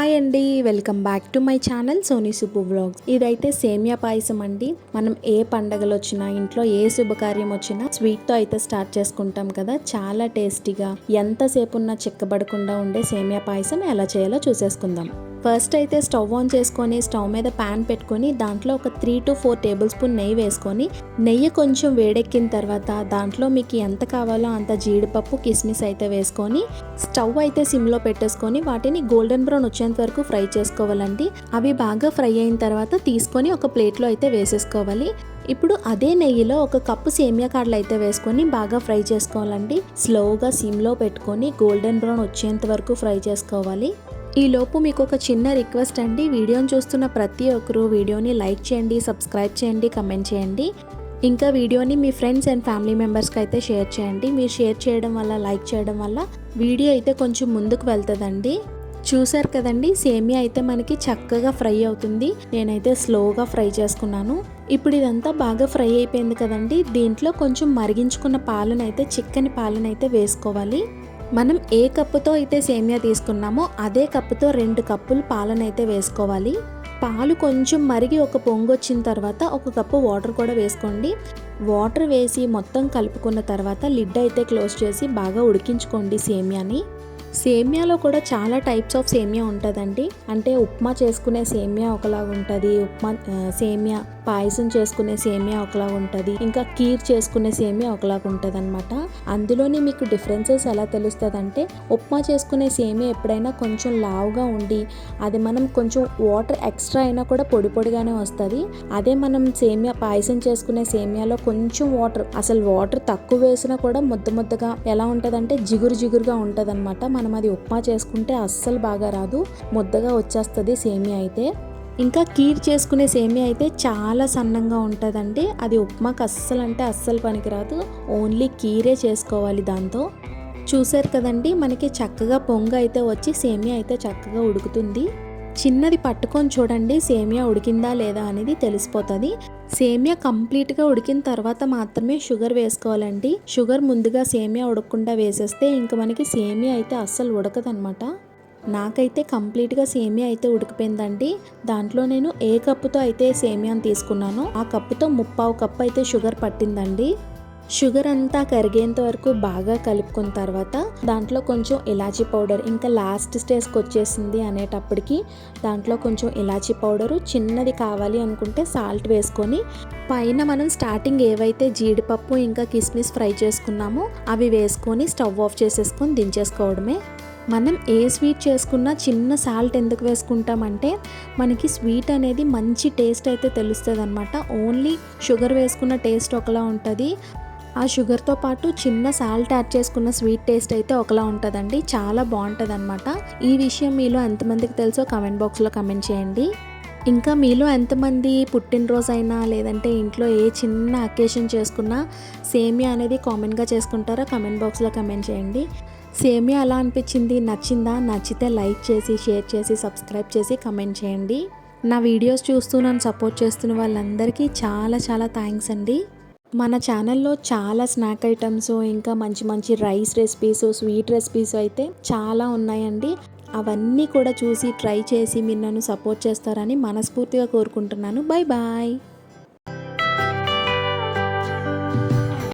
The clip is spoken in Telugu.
హాయ్ అండి, welcome back to my channel Sony Subbu vlogs. ఇదైతే సేమియా పాయసం అండి. మనం ఏ పండగలు వచ్చినా, ఇంట్లో ఏ శుభకార్యం వచ్చినా స్వీట్తో అయితే స్టార్ట్ చేసుకుంటాం కదా. చాలా టేస్టీగా, ఎంతసేపు ఉన్నా చిక్కబడకుండా ఉండే సేమియా పాయసం ఎలా చేయాలో చూసేసుకుందాం. ఫస్ట్ అయితే స్టవ్ ఆన్ చేసుకొని స్టవ్ మీద ప్యాన్ పెట్టుకొని దాంట్లో ఒక 3 to 4 టేబుల్ స్పూన్ నెయ్యి వేసుకొని, నెయ్యి కొంచెం వేడెక్కిన తర్వాత దాంట్లో మీకు ఎంత కావాలో అంత జీడిపప్పు, కిస్మిస్ అయితే వేసుకొని స్టవ్ అయితే సిమ్లో పెట్టేసుకొని వాటిని గోల్డెన్ బ్రౌన్ వచ్చేంత వరకు ఫ్రై చేసుకోవాలండి. అవి బాగా ఫ్రై అయిన తర్వాత తీసుకొని ఒక ప్లేట్లో అయితే వేసేసుకోవాలి. ఇప్పుడు అదే నెయ్యిలో ఒక కప్పు సేమియా కాడలు అయితే వేసుకొని బాగా ఫ్రై చేసుకోవాలండి. స్లోగా సిమ్లో పెట్టుకొని గోల్డెన్ బ్రౌన్ వచ్చేంత వరకు ఫ్రై చేసుకోవాలి. ఈలోపు మీకు ఒక చిన్న రిక్వెస్ట్ అండి, వీడియోని చూస్తున్న ప్రతి ఒక్కరు వీడియోని లైక్ చేయండి, సబ్స్క్రైబ్ చేయండి, కమెంట్ చేయండి. ఇంకా వీడియోని మీ ఫ్రెండ్స్ అండ్ ఫ్యామిలీ మెంబర్స్కి అయితే షేర్ చేయండి. మీరు షేర్ చేయడం వల్ల, లైక్ చేయడం వల్ల వీడియో అయితే కొంచెం ముందుకు వెళ్తుందండి. చూసారు కదండి, సేమియా అయితే మనకి చక్కగా ఫ్రై అవుతుంది. నేనైతే స్లోగా ఫ్రై చేసుకున్నాను. ఇప్పుడు ఇదంతా బాగా ఫ్రై అయిపోయింది కదండి. దీంట్లో కొంచెం మరిగించుకున్న పాలనైతే, చిక్కని పాలనైతే వేసుకోవాలి. మనం ఏ కప్పుతో అయితే సేమియా తీసుకున్నామో అదే కప్పుతో 2 కప్పులు పాలనైతే వేసుకోవాలి. పాలు కొంచెం మరిగి ఒక పొంగు వచ్చిన తర్వాత ఒక కప్పు వాటర్ కూడా వేసుకోండి. వాటర్ వేసి మొత్తం కలుపుకున్న తర్వాత లిడ్ అయితే క్లోజ్ చేసి బాగా ఉడికించుకోండి సేమియాని. సేమియాలో కూడా చాలా టైప్స్ ఆఫ్ సేమియా ఉంటుందండి. అంటే ఉప్మా చేసుకునే సేమియా ఒకలాగా ఉంటుంది, సేమియా పాయసం చేసుకునే సేమియా ఒకలాగా ఉంటుంది, ఇంకా కీర్ చేసుకునే సేమియా ఒకలాగా ఉంటుంది అనమాట. అందులోని మీకు డిఫరెన్సెస్ ఎలా తెలుస్తుంది అంటే, ఉప్మా చేసుకునే సేమియా ఎప్పుడైనా కొంచెం లావుగా ఉండి అది మనం కొంచెం వాటర్ ఎక్స్ట్రా అయినా కూడా పొడి పొడిగానే వస్తుంది. అదే మనం సేమియా పాయసం చేసుకునే సేమియాలో కొంచెం అసలు వాటర్ తక్కువ వేసినా కూడా ముద్దగా ఎలా ఉంటుందంటే జిగురు జిగురుగా ఉంటుంది అనమాట. మనం అది ఉప్మా చేసుకుంటే అస్సలు బాగా రాదు, ముద్దగా వచ్చేస్తుంది సేమియా అయితే. ఇంకా కీర్ చేసుకునే సేమియా అయితే చాలా సన్నంగా ఉంటుందండి. అది ఉప్మాకి అస్సలు పనికిరాదు. ఓన్లీ కీరే చేసుకోవాలి దాంతో. చూసారు కదండి, మనకి చక్కగా పొంగు అయితే వచ్చి సేమియా అయితే చక్కగా ఉడుకుతుంది. చిన్నది పట్టుకొని చూడండి, సేమియా ఉడికిందా లేదా అనేది తెలిసిపోతుంది. సేమియా కంప్లీట్గా ఉడికిన తర్వాత మాత్రమే షుగర్ వేసుకోవాలండి. షుగర్ ముందుగా సేమియా ఉడకకుండా వేసేస్తే ఇంకా మనకి సేమియా అయితే అస్సలు ఉడకదనమాట. నాకైతే కంప్లీట్గా సేమియా అయితే ఉడికిపోయిందండి. దాంట్లో నేను ఏ కప్పుతో అయితే సేమియాని తీసుకున్నానో ఆ కప్పుతో 3/4 కప్పు అయితే షుగర్ పట్టిందండి. షుగర్ అంతా కరిగేంత వరకు బాగా కలుపుకున్న తర్వాత దాంట్లో కొంచెం ఇలాచీ పౌడర్, ఇంకా లాస్ట్ స్టేజ్కి వచ్చేసింది అనేటప్పటికి దాంట్లో కొంచెం ఇలాచీ పౌడరు, చిన్నది కావాలి అనుకుంటే సాల్ట్ వేసుకొని పైన మనం స్టార్టింగ్ ఏవైతే జీడిపప్పు ఇంకా కిస్మిస్ ఫ్రై చేసుకున్నామో అవి వేసుకొని స్టవ్ ఆఫ్ చేసేసుకొని దించేసుకోవడమే. మనం ఏ స్వీట్ చేసుకున్నా చిన్న సాల్ట్ ఎందుకు వేసుకుంటామంటే మనకి స్వీట్ అనేది మంచి టేస్ట్ అయితే తెలుస్తుంది అనమాట. ఓన్లీ షుగర్ వేసుకున్న టేస్ట్ ఒకలా ఉంటుంది, ఆ షుగర్తో పాటు చిన్న సాల్ట్ యాడ్ చేసుకున్న స్వీట్ టేస్ట్ అయితే ఒకలా ఉంటుందండి. చాలా బాగుంటుంది అనమాట. ఈ విషయం మీలో ఎంతమందికి తెలుసో కమెంట్ బాక్స్లో కమెంట్ చేయండి. ఇంకా మీలో ఎంతమంది పుట్టినరోజు అయినా లేదంటే ఇంట్లో ఏ చిన్న అకేషన్ చేసుకున్నా సేమియా అనేది కామన్గా చేసుకుంటారో కమెంట్ బాక్స్లో కమెంట్ చేయండి. సేమియా ఎలా అనిపించింది, నచ్చిందా? నచ్చితే లైక్ చేసి, షేర్ చేసి, సబ్స్క్రైబ్ చేసి కమెంట్ చేయండి. నా వీడియోస్ చూస్తూ నన్ను సపోర్ట్ చేస్తున్న వాళ్ళందరికీ చాలా థ్యాంక్స్ అండి. మన ఛానల్లో చాలా స్నాక్ ఐటమ్స్, ఇంకా మంచి రైస్ రెసిపీస్, స్వీట్ రెసిపీస్ అయితే చాలా ఉన్నాయండి. అవన్నీ కూడా చూసి ట్రై చేసి మీరు నన్ను సపోర్ట్ చేస్తారని మనస్ఫూర్తిగా కోరుకుంటున్నాను. బాయ్.